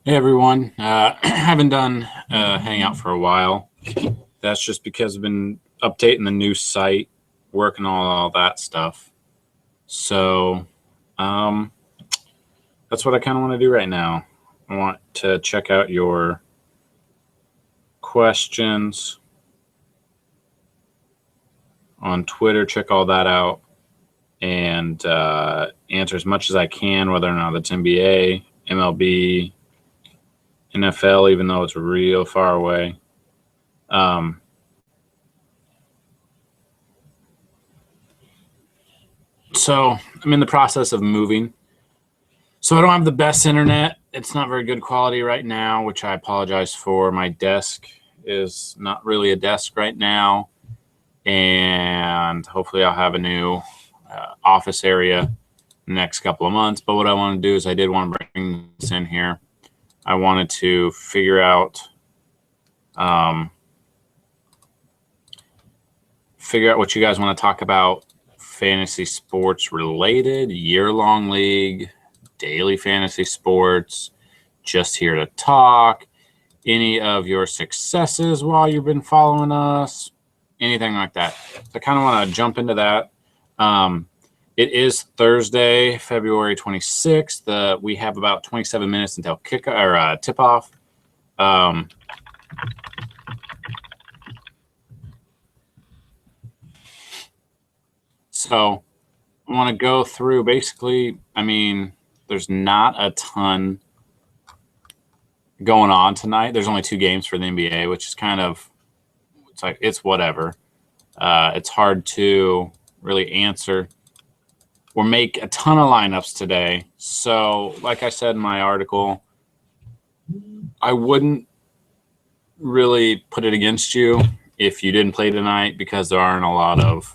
Hey everyone, haven't done Hangout for a while. That's just because I've been updating the new site, working on all that stuff. So um, that's what I kind of want to do right now. I want to check out your questions on Twitter, check all that out, and answer as much as I can, whether or not it's NBA, MLB, NFL, even though it's real far away. Um, So I'm in the process of moving. So I don't have the best internet. It's not very good quality right now, which I apologize for. My desk is not really a desk right now. And hopefully I'll have a new office area next couple of months. But what I want to do is I did want to bring this in here. I wanted to figure out what you guys want to talk about fantasy sports related, year-long league, daily fantasy sports, just here to talk, any of your successes while you've been following us, anything like that. So I kind of want to jump into that. It is Thursday, February 26th. We have about 27 minutes until tip-off. So I want to go through basically, there's not a ton going on tonight. There's only 2 games for the NBA, which is it's whatever. It's hard to really answer or make a ton of lineups today. So like I said in my article, I wouldn't really put it against you if you didn't play tonight because there aren't a lot of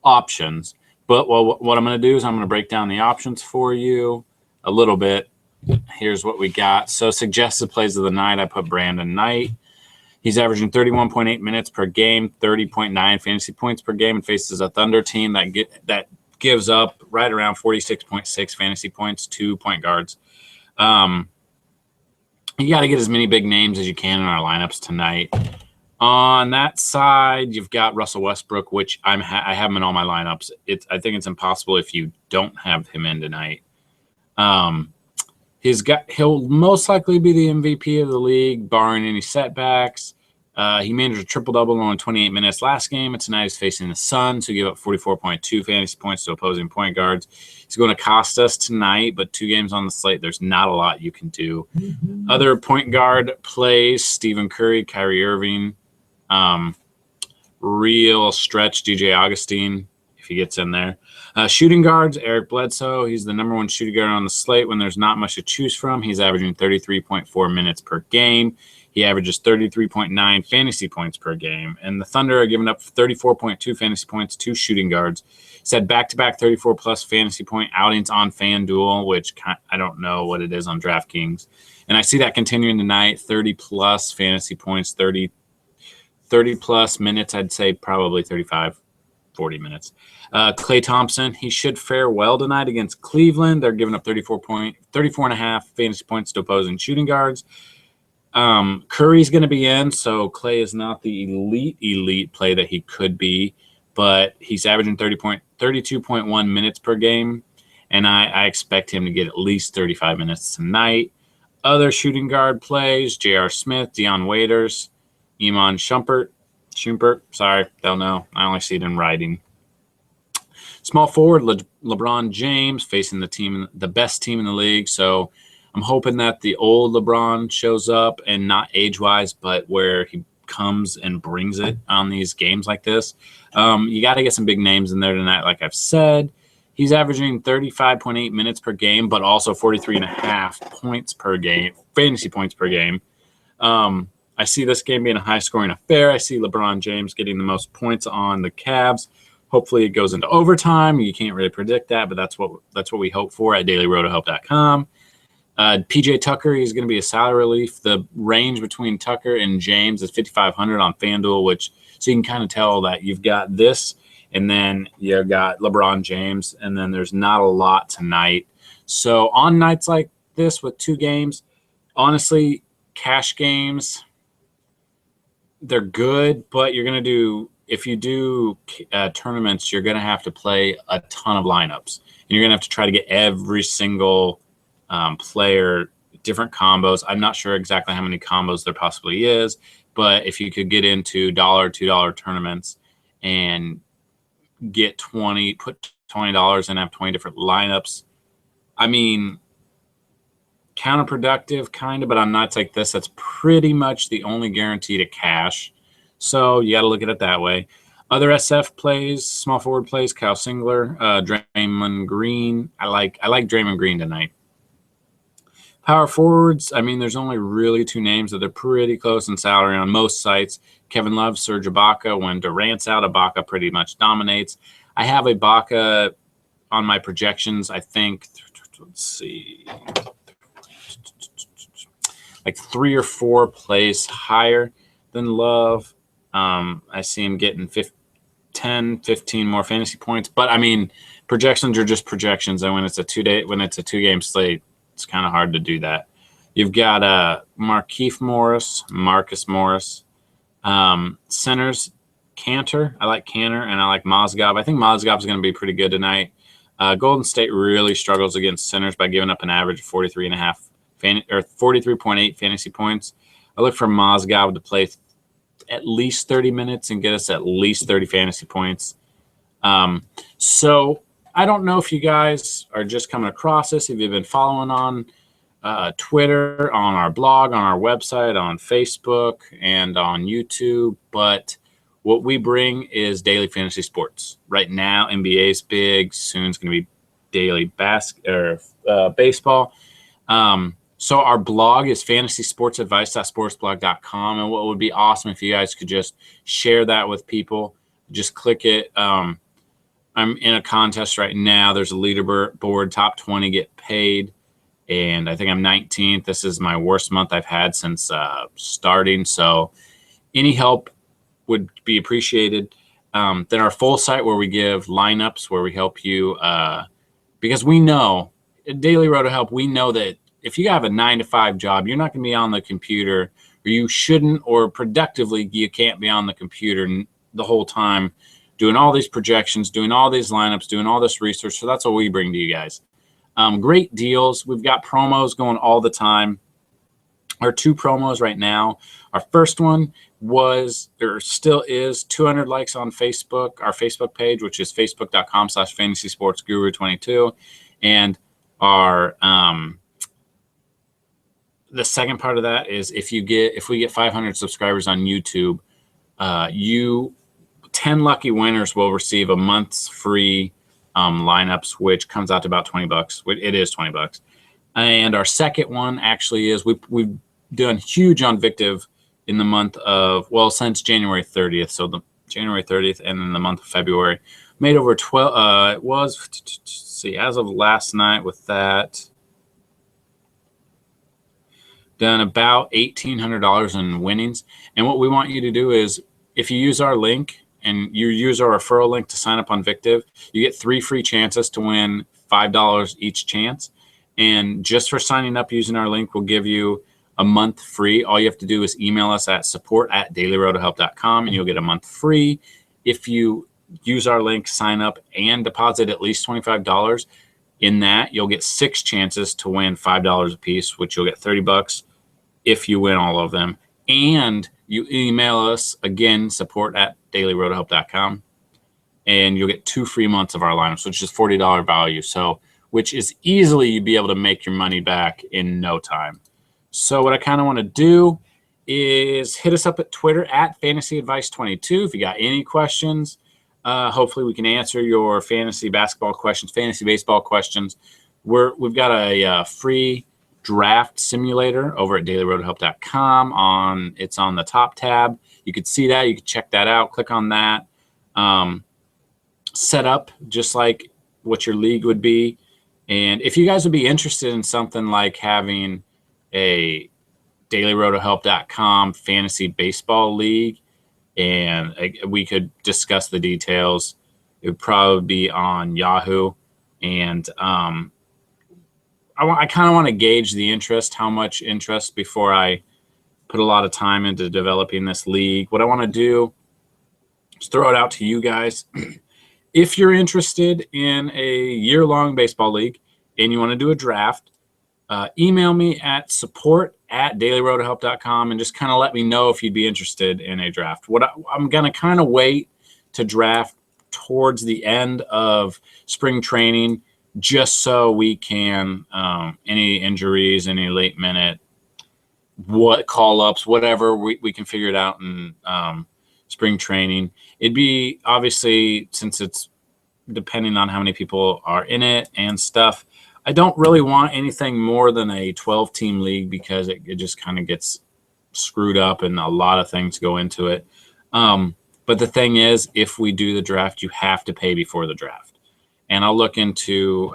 options. But what I'm going to do is I'm going to break down the options for you a little bit. Here's what we got. So suggested plays of the night, I put Brandon Knight. He's averaging 31.8 minutes per game, 30.9 fantasy points per game, and faces a Thunder team that gives up right around 46.6 fantasy points to point guards. You got to get as many big names as you can in our lineups tonight. On that side, you've got Russell Westbrook, which I have him in all my lineups. I think it's impossible if you don't have him in tonight. He'll most likely be the MVP of the league, barring any setbacks. He managed a triple-double in only 28 minutes last game, and tonight he's facing the Suns, who give up 44.2 fantasy points to opposing point guards. He's going to cost us tonight, but 2 games on the slate, there's not a lot you can do. Other point guard plays, Stephen Curry, Kyrie Irving, real stretch DJ Augustine, if he gets in there. Shooting guards, Eric Bledsoe. He's the number 1 shooting guard on the slate when there's not much to choose from. He's averaging 33.4 minutes per game. He averages 33.9 fantasy points per game. And the Thunder are giving up 34.2 fantasy points to shooting guards. He's had back-to-back 34-plus fantasy point outings on FanDuel, which I don't know what it is on DraftKings. And I see that continuing tonight, 30-plus fantasy points, 30-plus minutes, I'd say probably 35, 40 minutes. Klay Thompson, he should fare well tonight against Cleveland. They're giving up 34.5 fantasy points to opposing shooting guards. Curry's going to be in, so Klay is not the elite play that he could be, but he's averaging 32.1 minutes per game, and I expect him to get at least 35 minutes tonight. Other shooting guard plays, J.R. Smith, Dion Waiters, Iman Shumpert, sorry, don't know. I only see it in writing. Small forward, LeBron James facing the best team in the league. So I'm hoping that the old LeBron shows up, and not age-wise, but where he comes and brings it on these games like this. You got to get some big names in there tonight, like I've said. He's averaging 35.8 minutes per game, but also 43.5 points per game, fantasy points per game. I see this game being a high-scoring affair. I see LeBron James getting the most points on the Cavs. Hopefully it goes into overtime. You can't really predict that, but that's what we hope for at dailyrotohope.com. PJ Tucker, he's going to be a salary relief. The range between Tucker and James is 5,500 on FanDuel, so you can kind of tell that you've got this, and then you've got LeBron James, and then there's not a lot tonight. So on nights like this with 2 games, honestly, cash games, they're good, but you're going to do, if you do tournaments, you're going to have to play a ton of lineups. And you're going to have to try to get every single player, different combos. I'm not sure exactly how many combos there possibly is, but if you could get into $2 tournaments and get put $20 and have 20 different lineups, I mean, counterproductive kind of, but on nights like this, that's pretty much the only guarantee to cash. So you got to look at it that way. Other SF plays, small forward plays, Kyle Singler, Draymond Green. I like Draymond Green tonight. Power forwards, I mean, there's only really two names that they're pretty close in salary on most sites. Kevin Love, Serge Ibaka. When Durant's out, Ibaka pretty much dominates. I have Ibaka on my projections, I think, let's see, like 3 or 4 plays higher than Love. I see him getting 10, 15 more fantasy points. But, I mean, projections are just projections. And when it's a 2-game slate, it's kind of hard to do that. You've got Markieff Morris, Marcus Morris. Centers, Cantor. I like Cantor, and I like Mozgov. I think Mozgov is going to be pretty good tonight. Golden State really struggles against centers by giving up an average of 43.8 fantasy points. I look for Mozgov to play at least 30 minutes and get us at least 30 fantasy points. So I don't know if you guys are just coming across this, if you've been following on Twitter, on our blog, on our website, on Facebook, and on YouTube, but what we bring is daily fantasy sports. Right now, NBA is big. Soon it's going to be daily baseball. So our blog is fantasysportsadvice.sportsblog.com, and what would be awesome if you guys could just share that with people. Just click it. I'm in a contest right now. There's a leaderboard. Top 20 get paid, and I think I'm 19th. This is my worst month I've had since starting, so any help would be appreciated. Then our full site where we give lineups, where we help you, because we know at Daily Road to Help, we know that if you have a 9-to-5 job, you're not going to be on the computer, or you shouldn't, or productively, you can't be on the computer the whole time doing all these projections, doing all these lineups, doing all this research. So that's what we bring to you guys. Great deals. We've got promos going all the time. Our 2 promos right now. Our first one was, or still is, 200 likes on Facebook, our Facebook page, which is facebook.com/fantasysportsguru22. And our the second part of that is if we get 500 subscribers on YouTube, 10 lucky winners will receive a month's free lineups, which comes out to about $20. It is $20. And our second one actually is we've done huge on Victive in the month of, well, since January 30th. So the January 30th and then the month of February, made over 12. It was, see, as of last night with that, done about $1,800 in winnings. And what we want you to do is, if you use our link and you use our referral link to sign up on Victive, you get 3 free chances to win $5 each chance. And just for signing up using our link, we'll give you a month free. All you have to do is email us at support@dailyroadtohelp.com, and you'll get a month free. If you use our link, sign up, and deposit at least $25, in that you'll get 6 chances to win $5 a piece, which you'll get $30 if you win all of them. And you email us, again, support@dailyroadtohelp.com, and you'll get 2 free months of our lineups, which is $40 value. So, which is easily you'd be able to make your money back in no time. So what I kind of want to do is hit us up at Twitter @FantasyAdvice22 if you got any questions. Hopefully we can answer your fantasy basketball questions, fantasy baseball questions. We've got a free draft simulator over at dailyroadtohelp.com. It's on the top tab. You could see that. You can check that out. Click on that. Set up just like what your league would be. And if you guys would be interested in something like having a dailyroadtohelp.com fantasy baseball league, and we could discuss the details, it would probably be on Yahoo. And I kind of want to gauge the interest, how much interest before I put a lot of time into developing this league. What I want to do is throw it out to you guys. If you're interested in a year-long baseball league and you want to do a draft, email me at support@dailyroadhelp.com and just kind of let me know if you'd be interested in a draft. I'm going to kind of wait to draft towards the end of spring training just so we can, any injuries, any late minute, what call-ups, whatever, we can figure it out in spring training. It'd be, obviously, since it's depending on how many people are in it and stuff, I don't really want anything more than a 12-team league because it just kind of gets screwed up and a lot of things go into it. But the thing is, if we do the draft, you have to pay before the draft. And I'll look into,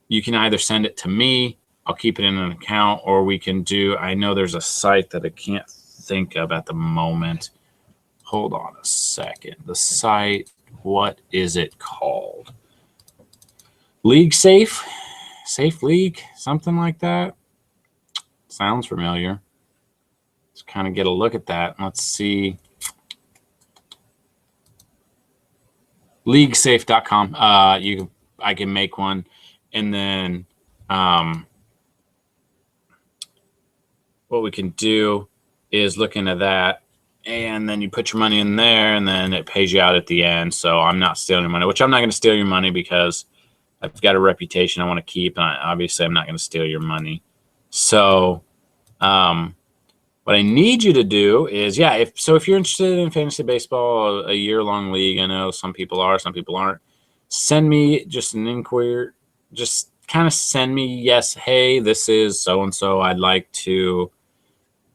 you can either send it to me, I'll keep it in an account, or we can do, I know there's a site that I can't think of at the moment. Hold on a second. The site, what is it called? League Safe? Safe League? Something like that? Sounds familiar. Let's kind of get a look at that. Let's see. Leaguesafe.com. I can make one, and then what we can do is look into that, and then you put your money in there, and then it pays you out at the end. So I'm not stealing your money, which I'm not going to steal your money because I've got a reputation I want to keep, and obviously I'm not going to steal your money. So what I need you to do is, if you're interested in fantasy baseball, a year-long league, I know some people are, some people aren't, send me just an inquiry. Just kind of send me, yes, hey, this is so-and-so. I'd like to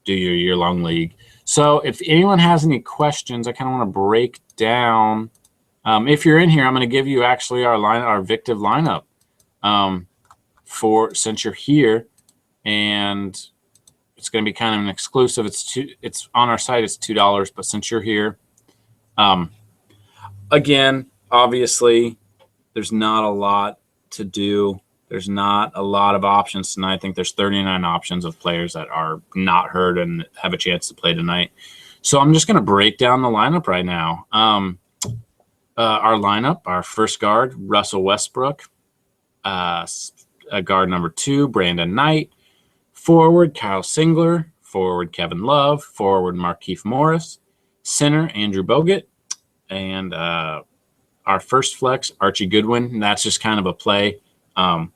do your year-long league. So if anyone has any questions, I kind of want to break down. If you're in here, I'm going to give you actually our Victiv lineup since you're here, and it's going to be kind of an exclusive. It's on our site. It's $2, but since you're here, again, obviously, there's not a lot to do. There's not a lot of options tonight. I think there's 39 options of players that are not hurt and have a chance to play tonight. So I'm just going to break down the lineup right now. Our lineup, our first guard, Russell Westbrook. Guard number 2, Brandon Knight. Forward, Kyle Singler. Forward, Kevin Love. Forward, Markieff Morris. Center, Andrew Bogut. And our first flex, Archie Goodwin. And that's just kind of a play. I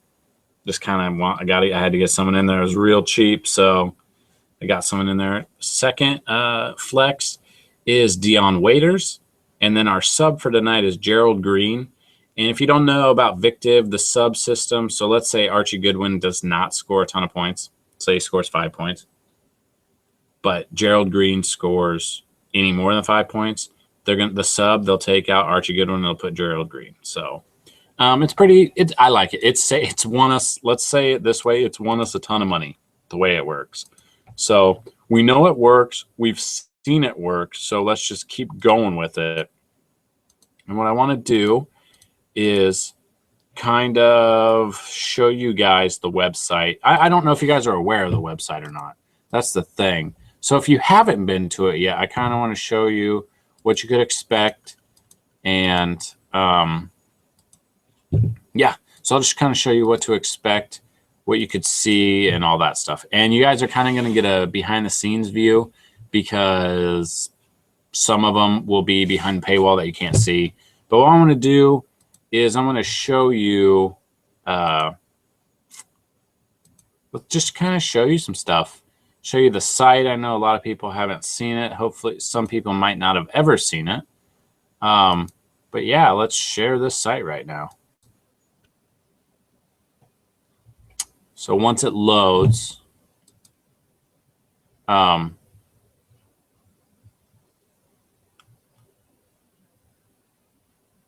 had to get someone in there. It was real cheap, so I got someone in there. Second flex is Dion Waiters. And then our sub for tonight is Gerald Green. And if you don't know about Victiv, the sub system, so let's say Archie Goodwin does not score a ton of points. Say he scores 5 points. But Gerald Green scores any more than 5 points. They'll take out Archie Goodwin and they'll put Gerald Green. So I like it. It's won us, let's say it this way, it's won us a ton of money the way it works. So we know it works. We've seen it work. So let's just keep going with it. And what I want to do is kind of show you guys the website. I don't know if you guys are aware of the website or not. That's the thing. So if you haven't been to it yet, I kind of want to show you what you could expect. And so I'll just kind of show you what to expect, what you could see, and all that stuff. And you guys are kind of going to get a behind-the-scenes view because some of them will be behind the paywall that you can't see. But what I'm going to do is I'm going to show you, just kind of show you some stuff. Show you the site. I know a lot of people haven't seen it. Hopefully some people might not have ever seen it. But yeah, let's share this site right now. So once it loads,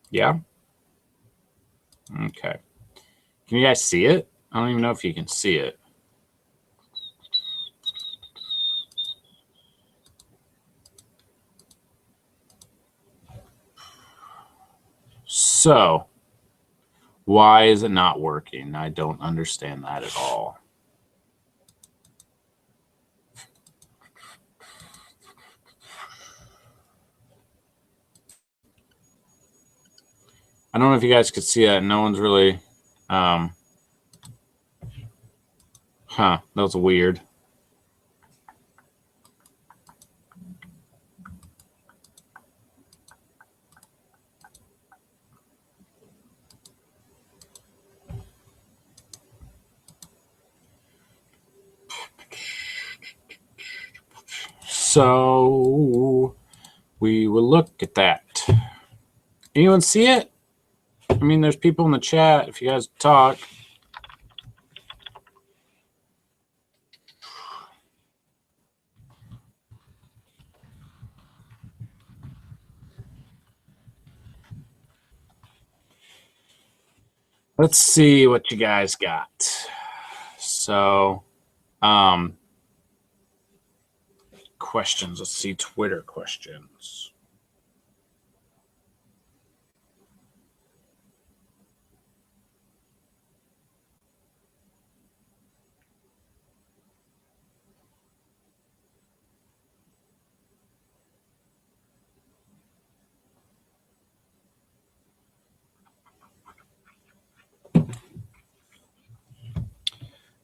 yeah. Okay. Can you guys see it? I don't even know if you can see it. So Why is it not working? I don't understand that at all. I don't know if you guys could see that. No one's really, that was weird. So we will look at that. Anyone see it? I mean, there's people in the chat if you guys talk. Let's see what you guys got. So, questions. Let's see Twitter questions.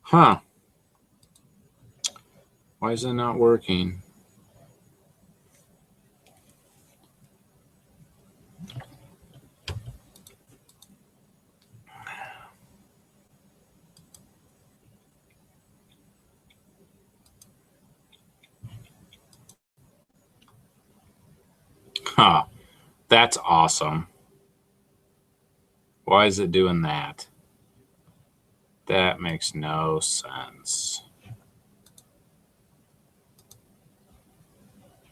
Huh. Why is it not working? Huh. That's awesome. Why is it doing that? That makes no sense.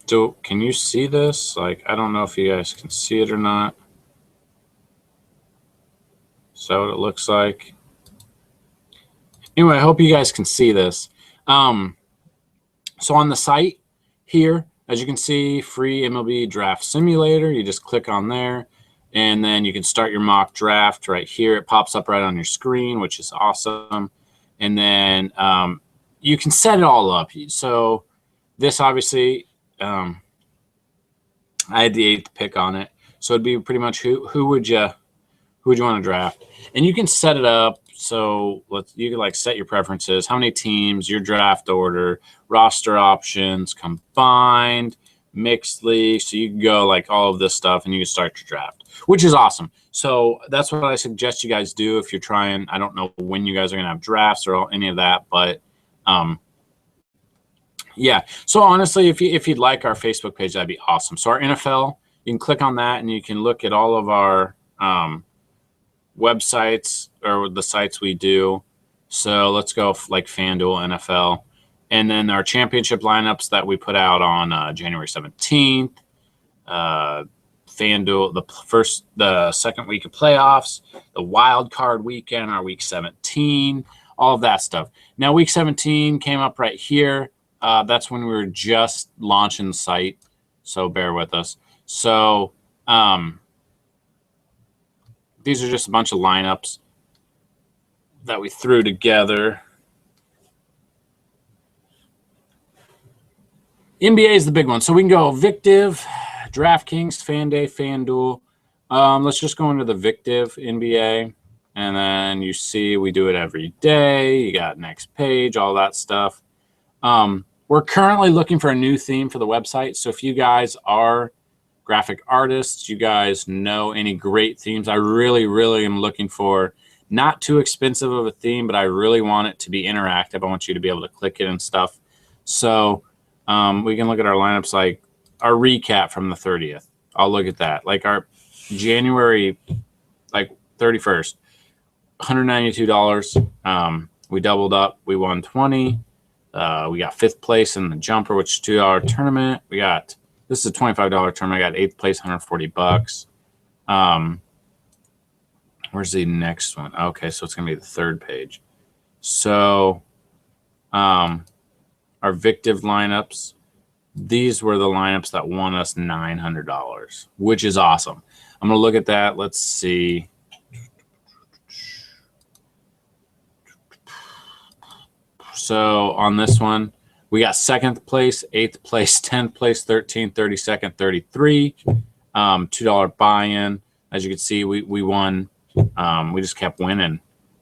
So can you see this? Like, I don't know if you guys can see it or not. Is that what it looks like? Anyway, I hope you guys can see this. So on the site here, as you can see, free MLB draft simulator. You just click on there, and then you can start your mock draft right here. It pops up right on your screen, which is awesome. And then you can set it all up. So this obviously, I had the 8th pick on it. So it'd be pretty much who would you want to draft, and you can set it up. So you can like set your preferences, how many teams, your draft order, roster options, combined, mixed league. So you can go like all of this stuff and you can start your draft, which is awesome. So that's what I suggest you guys do if you're trying. I don't know when you guys are going to have drafts or any of that, but yeah. So honestly, if you'd like our Facebook page, that'd be awesome. So our NFL, you can click on that and you can look at all of our websites or the sites we do. So let's go like FanDuel, NFL, and then our championship lineups that we put out on January 17th. FanDuel, the second week of playoffs, the wild card weekend, our week 17, all of that stuff. Now week 17 came up right here. That's when we were just launching the site, so bear with us. So these are just a bunch of lineups that we threw together. NBA is the big one. So we can go Victiv, DraftKings, FanDay, FanDuel. Let's just go into the Victiv NBA. And then you see we do it every day. You got next page, all that stuff. We're currently looking for a new theme for the website. So if you guys are graphic artists, you guys know any great themes, I really, really am looking for not too expensive of a theme, but I really want it to be interactive. I want you to be able to click it and stuff. So we can look at our lineups, like our recap from the 30th. I'll look at that. Like our January, like 31st, $192. We doubled up. We won 20. We got 5th place in the jumper, which is $2 tournament. This is a $25 tournament. I got 8th place, $140. Where's the next one? Okay, so it's going to be the 3rd page. So our Victiv lineups, these were the lineups that won us $900, which is awesome. I'm going to look at that. Let's see. So on this one, we got 2nd place, 8th place, 10th place, 13th, 32nd, 33. $2 buy-in. As you can see, we won. We just kept winning.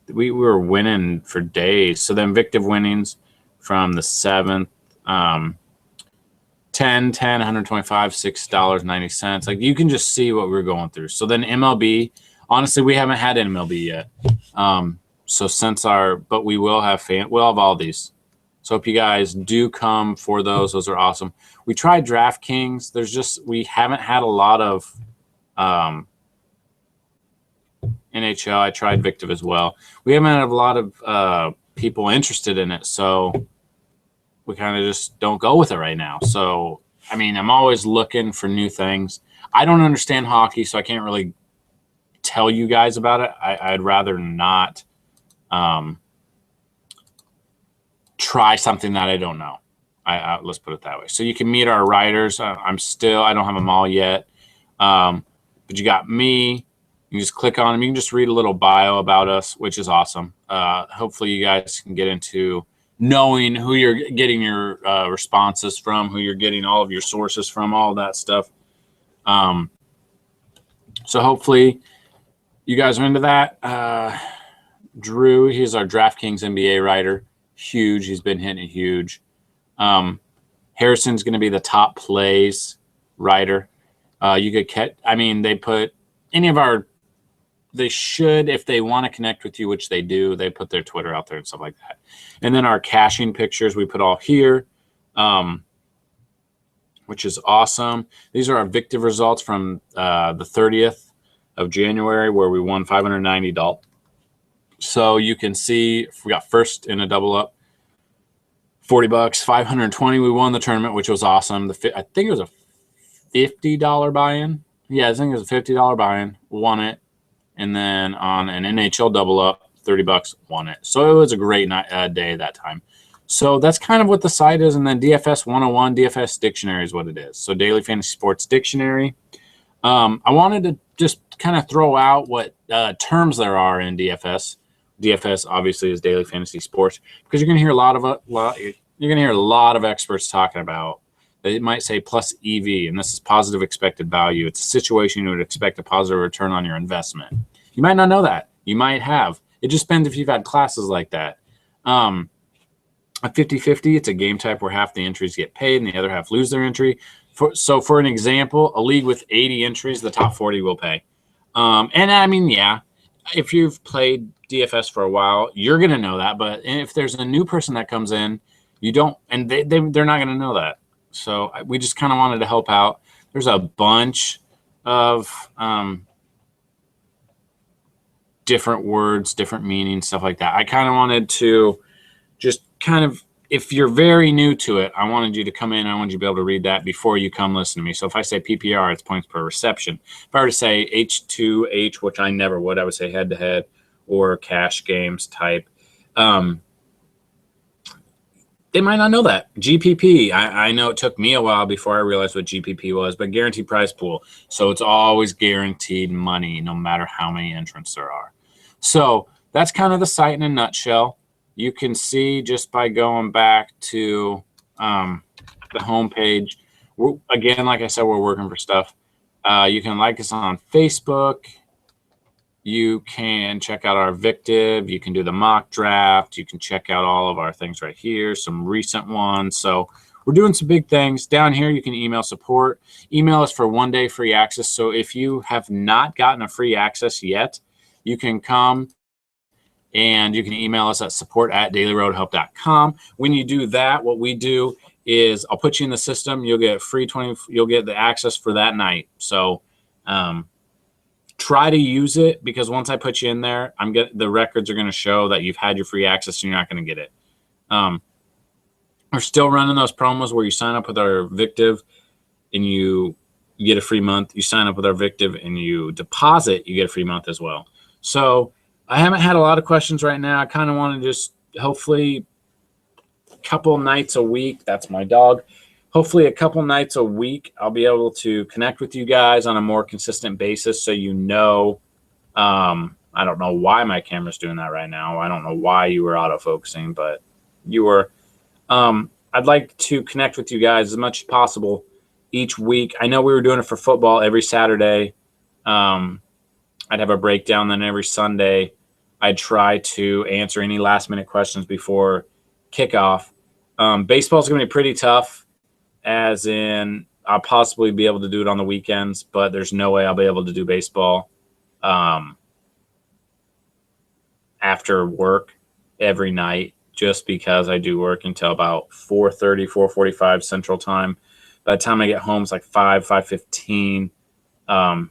We were winning for days. So the Invictive winnings from the 7th, 10, 125, $6.90. Like, you can just see what we're going through. So then MLB, honestly, we haven't had MLB yet. So since but we will have we'll have all these. So if you guys do come for those are awesome. We tried DraftKings. We haven't had a lot of NHL. I tried Victive as well. We haven't had a lot of people interested in it. So we kind of just don't go with it right now. So, I mean, I'm always looking for new things. I don't understand hockey, so I can't really tell you guys about it. I'd rather not try something that I don't know. Let's put it that way. So you can meet our writers. I don't have them all yet. But you got me. You just click on them. You can just read a little bio about us, which is awesome. Hopefully you guys can get into knowing who you're getting your responses from, who you're getting all of your sources from, all that stuff. So hopefully you guys are into that. Drew, he's our DraftKings NBA writer. Huge. He's been hitting it huge. Harrison's going to be the top plays writer. You could catch, I mean, they put any of our, they should, if they want to connect with you, which they do, they put their Twitter out there and stuff like that. And then our caching pictures we put all here, which is awesome. These are our Victive results from the 30th of January, where we won $590. So you can see if we got first in a double up, $40, $520. We won the tournament, which was awesome. I think it was a $50 buy-in. Yeah, I think it was a $50 buy-in. Won it. And then on an NHL double up, $30, won it. So it was a great day that time. So that's kind of what the site is. And then DFS 101, DFS Dictionary is what it is. So Daily Fantasy Sports Dictionary. I wanted to just kind of throw out what terms there are in DFS. DFS obviously is Daily Fantasy Sports, because you're going to hear a lot of experts talking about. They might say plus EV, and this is positive expected value. It's a situation you would expect a positive return on your investment. You might not know that. You might have. It just depends if you've had classes like that. A 50-50, it's a game type where half the entries get paid and the other half lose their entry. So for an example, a league with 80 entries, the top 40 will pay. And I mean, yeah, if you've played DFS for a while, you're going to know that. But if there's a new person that comes in, you don't, and they're not going to know that. So we just kind of wanted to help out. There's a bunch of different words, different meanings, stuff like that. I kind of wanted to just kind of, if you're very new to it, I wanted you to come in. I wanted you to be able to read that before you come listen to me. So if I say PPR, it's points per reception. If I were to say H2H, which I never would, I would say head-to-head or cash games type. They might not know that. GPP, I know it took me a while before I realized what GPP was, but guaranteed prize pool. So it's always guaranteed money no matter how many entrants there are. So that's kind of the site in a nutshell. You can see just by going back to the homepage. Again, like I said, we're working for stuff. You can like us on Facebook. You can check out our Victive. You can do the mock draft. You can check out all of our things right here, some recent ones. So we're doing some big things. Down here, you can email support. Email us for 1 day free access. So if you have not gotten a free access yet, you can come and you can email us at support@dailyroadhelp.com. When you do that, what we do is I'll put you in the system. You'll get you'll get the access for that night. So try to use it, because once I put you in there, the records are going to show that you've had your free access and you're not going to get it. We're still running those promos where you sign up with our Victive and you get a free month. You sign up with our Victive and you deposit, you get a free month as well. So I haven't had a lot of questions right now. I kind of want to just hopefully a couple nights a week. That's my dog. Hopefully a couple nights a week, I'll be able to connect with you guys on a more consistent basis. So, I don't know why my camera's doing that right now. I don't know why you were autofocusing, but you were. I'd like to connect with you guys as much as possible each week. I know we were doing it for football every Saturday. I'd have a breakdown. Then every Sunday, I'd try to answer any last-minute questions before kickoff. Baseball's going to be pretty tough, as in I'll possibly be able to do it on the weekends, but there's no way I'll be able to do baseball after work every night, just because I do work until about 4:30, 4:45 Central Time. By the time I get home, it's like 5:15. I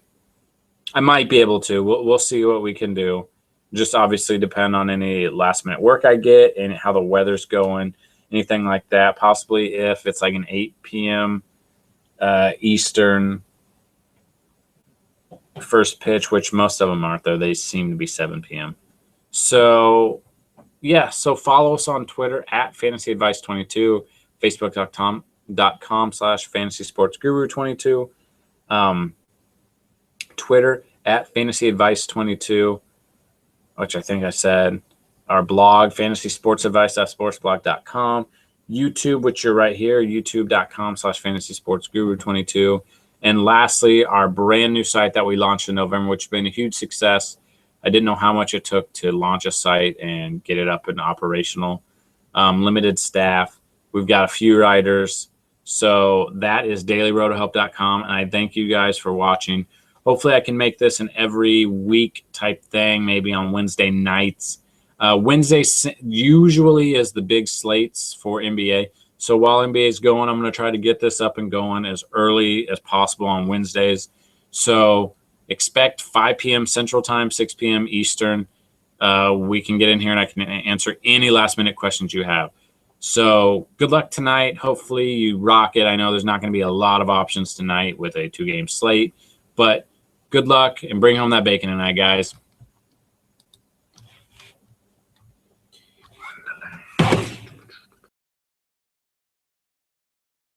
might be able to. We'll see what we can do. Just obviously depend on any last-minute work I get and how the weather's going, anything like that. Possibly if it's like an 8 p.m. Eastern first pitch, which most of them aren't, though. They seem to be 7 p.m. So, yeah. So follow us on Twitter at FantasyAdvice22, Facebook.com/FantasySportsGuru22, Twitter at FantasyAdvice22, which I think I said. Our blog, FantasySportsAdvice.sportsblog.com. YouTube, which you're right here, YouTube.com/FantasySportsGuru22. And lastly, our brand new site that we launched in November, which has been a huge success. I didn't know how much it took to launch a site and get it up and operational. Limited staff. We've got a few writers. So that is dailyrotohelp.com. And I thank you guys for watching. Hopefully I can make this an every week type thing, maybe on Wednesday nights. Wednesday usually is the big slates for NBA. So while NBA is going, I'm going to try to get this up and going as early as possible on Wednesdays. So expect 5 p.m. Central Time, 6 p.m. Eastern. We can get in here and I can answer any last-minute questions you have. So good luck tonight. Hopefully you rock it. I know there's not going to be a lot of options tonight with a 2-game slate, but good luck and bring home that bacon tonight, guys.